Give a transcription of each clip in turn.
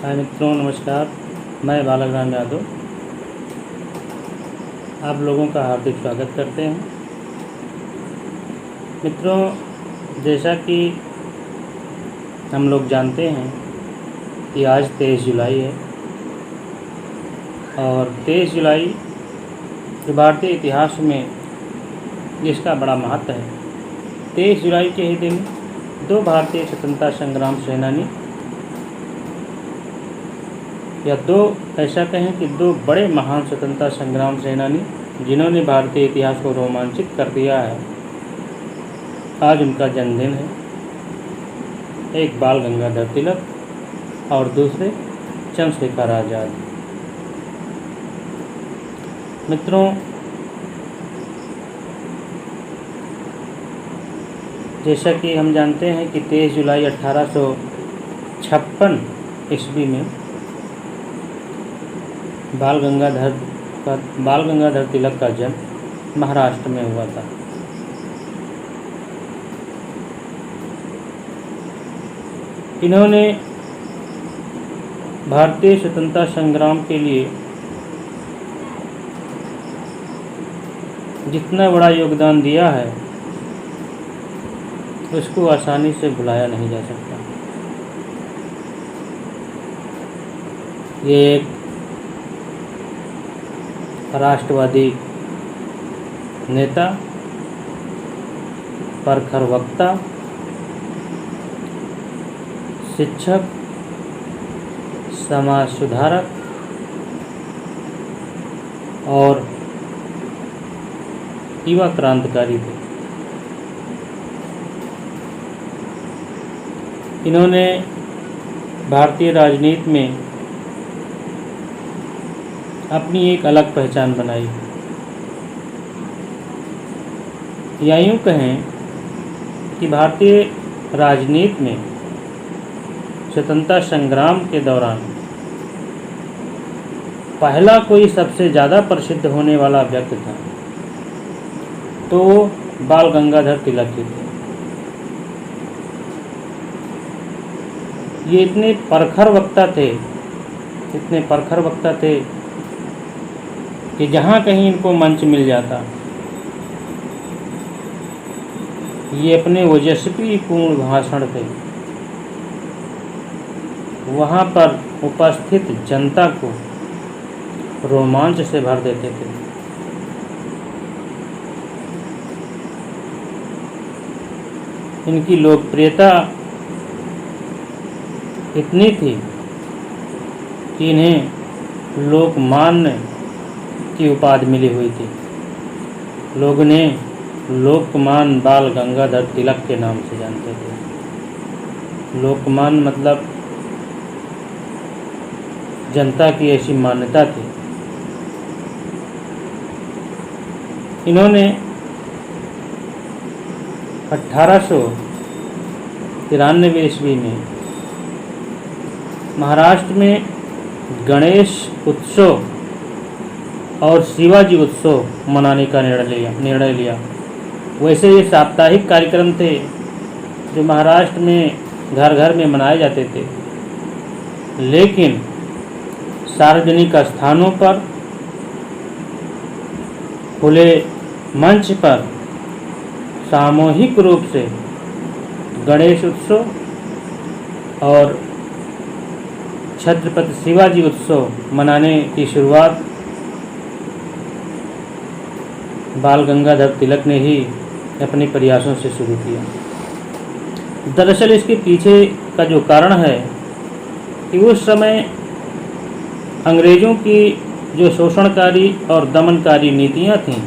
हाय मित्रों, नमस्कार। मैं बालक राम यादव आप लोगों का हार्दिक स्वागत करते हैं। मित्रों, जैसा कि हम लोग जानते हैं कि आज 23 जुलाई है और 23 जुलाई जो भारतीय इतिहास में जिसका बड़ा महत्व है। 23 जुलाई के ही दिन दो भारतीय स्वतंत्रता संग्राम सेनानी या ऐसा कहें कि दो बड़े महान स्वतंत्रता संग्राम सेनानी जिन्होंने भारतीय इतिहास को रोमांचित कर दिया है, आज उनका जन्मदिन है। एक बाल गंगाधर तिलक और दूसरे चंद्रशेखर आज़ाद। मित्रों, जैसा कि हम जानते हैं कि 23 जुलाई 1856 ईस्वी में बाल गंगाधर तिलक का जन्म महाराष्ट्र में हुआ था। इन्होंने भारतीय स्वतंत्रता संग्राम के लिए जितना बड़ा योगदान दिया है उसको आसानी से भुलाया नहीं जा सकता। ये एक राष्ट्रवादी नेता, प्रखर वक्ता, शिक्षक, समाज सुधारक और युवा क्रांतिकारी थे। इन्होंने भारतीय राजनीति में अपनी एक अलग पहचान बनाई, या यूँ कहें कि भारतीय राजनीति में स्वतंत्रता संग्राम के दौरान पहला कोई सबसे ज़्यादा प्रसिद्ध होने वाला व्यक्ति था तो वो बाल गंगाधर तिलक ही थे। ये इतने प्रखर वक्ता थे कि जहाँ कहीं इनको मंच मिल जाता, ये अपने ओजस्वी पूर्ण भाषण थे वहाँ पर उपस्थित जनता को रोमांच से भर देते थे। इनकी लोकप्रियता इतनी थी कि इन्हें लोकमान्य की उपाधि मिली हुई थी। लोग इन्हें लोकमान्य बाल गंगाधर तिलक के नाम से जानते थे। लोकमान्य मतलब जनता की ऐसी मान्यता थी। इन्होंने 1893 ईस्वी में महाराष्ट्र में गणेश उत्सव और शिवाजी उत्सव मनाने का निर्णय लिया। वैसे ये साप्ताहिक कार्यक्रम थे जो महाराष्ट्र में घर घर में मनाए जाते थे, लेकिन सार्वजनिक स्थानों पर खुले मंच पर सामूहिक रूप से गणेश उत्सव और छत्रपति शिवाजी उत्सव मनाने की शुरुआत बाल गंगाधर तिलक ने ही अपने प्रयासों से शुरू किया। दरअसल इसके पीछे का जो कारण है कि उस समय अंग्रेज़ों की जो शोषणकारी और दमनकारी नीतियां थीं,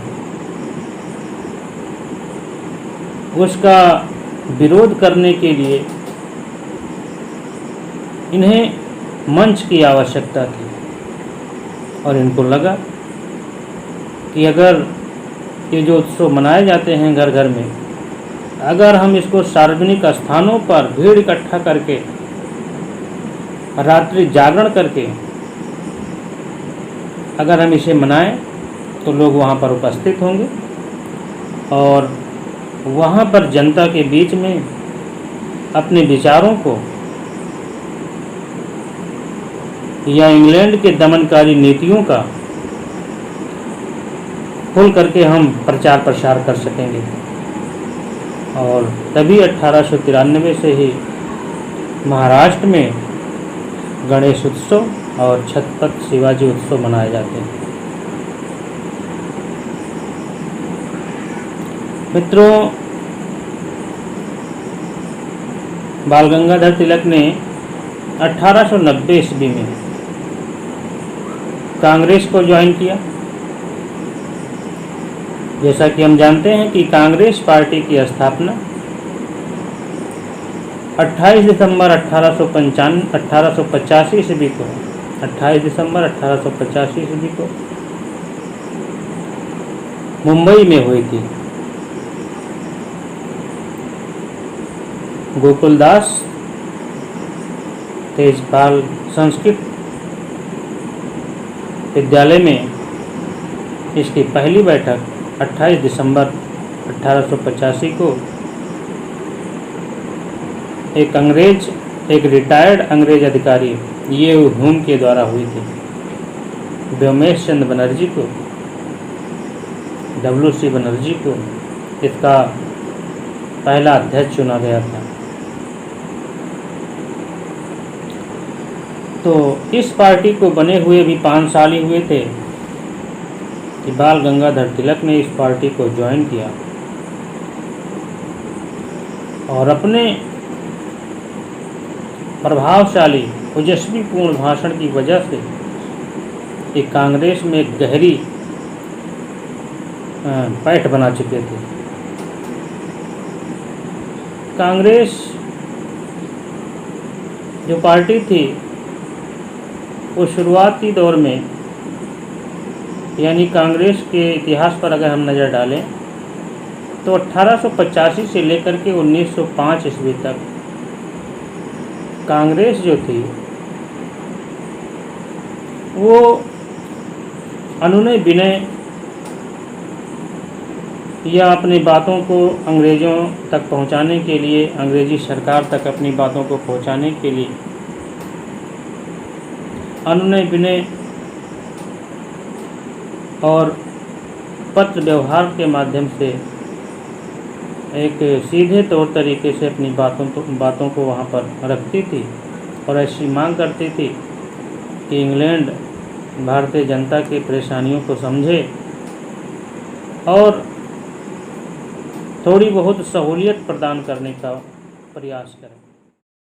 उसका विरोध करने के लिए इन्हें मंच की आवश्यकता थी और इनको लगा कि अगर ये जो उत्सव मनाए जाते हैं घर घर में, अगर हम इसको सार्वजनिक स्थानों पर भीड़ इकट्ठा करके रात्रि जागरण करके अगर हम इसे मनाएं तो लोग वहाँ पर उपस्थित होंगे और वहाँ पर जनता के बीच में अपने विचारों को या इंग्लैंड के दमनकारी नीतियों का खुल करके हम प्रचार प्रसार कर सकेंगे। और तभी 1893 से ही महाराष्ट्र में गणेश उत्सव और छत्रपति शिवाजी उत्सव मनाए जाते हैं। मित्रों, बाल गंगाधर तिलक ने 1890 ईस्वी में कांग्रेस को ज्वाइन किया। जैसा कि हम जानते हैं कि कांग्रेस पार्टी की स्थापना 28 दिसंबर 1885 ईस्वी को 28 दिसंबर 1885 ईस्वी को मुंबई में हुई थी। गोकुलदास तेजपाल संस्कृत विद्यालय में इसकी पहली बैठक 28 दिसंबर 1885 को एक रिटायर्ड अंग्रेज अधिकारी ये हुम के द्वारा हुई थी। व्योमेश चंद्र बनर्जी को, WC बनर्जी को इसका पहला अध्यक्ष चुना गया था। तो इस पार्टी को बने हुए भी 5 साल ही हुए थे कि बाल गंगाधर तिलक ने इस पार्टी को ज्वाइन किया और अपने प्रभावशाली ओजस्वीपूर्ण भाषण की वजह से एक कांग्रेस में एक गहरी पैठ बना चुके थे। कांग्रेस जो पार्टी थी वो शुरुआती दौर में, यानी कांग्रेस के इतिहास पर अगर हम नज़र डालें तो 1885 से लेकर के 1905 ईस्वी तक कांग्रेस जो थी वो अनुनय विनय या अपनी बातों को अंग्रेज़ों तक पहुंचाने के लिए, अंग्रेज़ी सरकार तक अपनी बातों को पहुंचाने के लिए अनुनय विनय और पत्र व्यवहार के माध्यम से एक सीधे तौर तरीके से अपनी बातों को वहाँ पर रखती थी और ऐसी मांग करती थी कि इंग्लैंड भारतीय जनता की परेशानियों को समझे और थोड़ी बहुत सहूलियत प्रदान करने का प्रयास करें।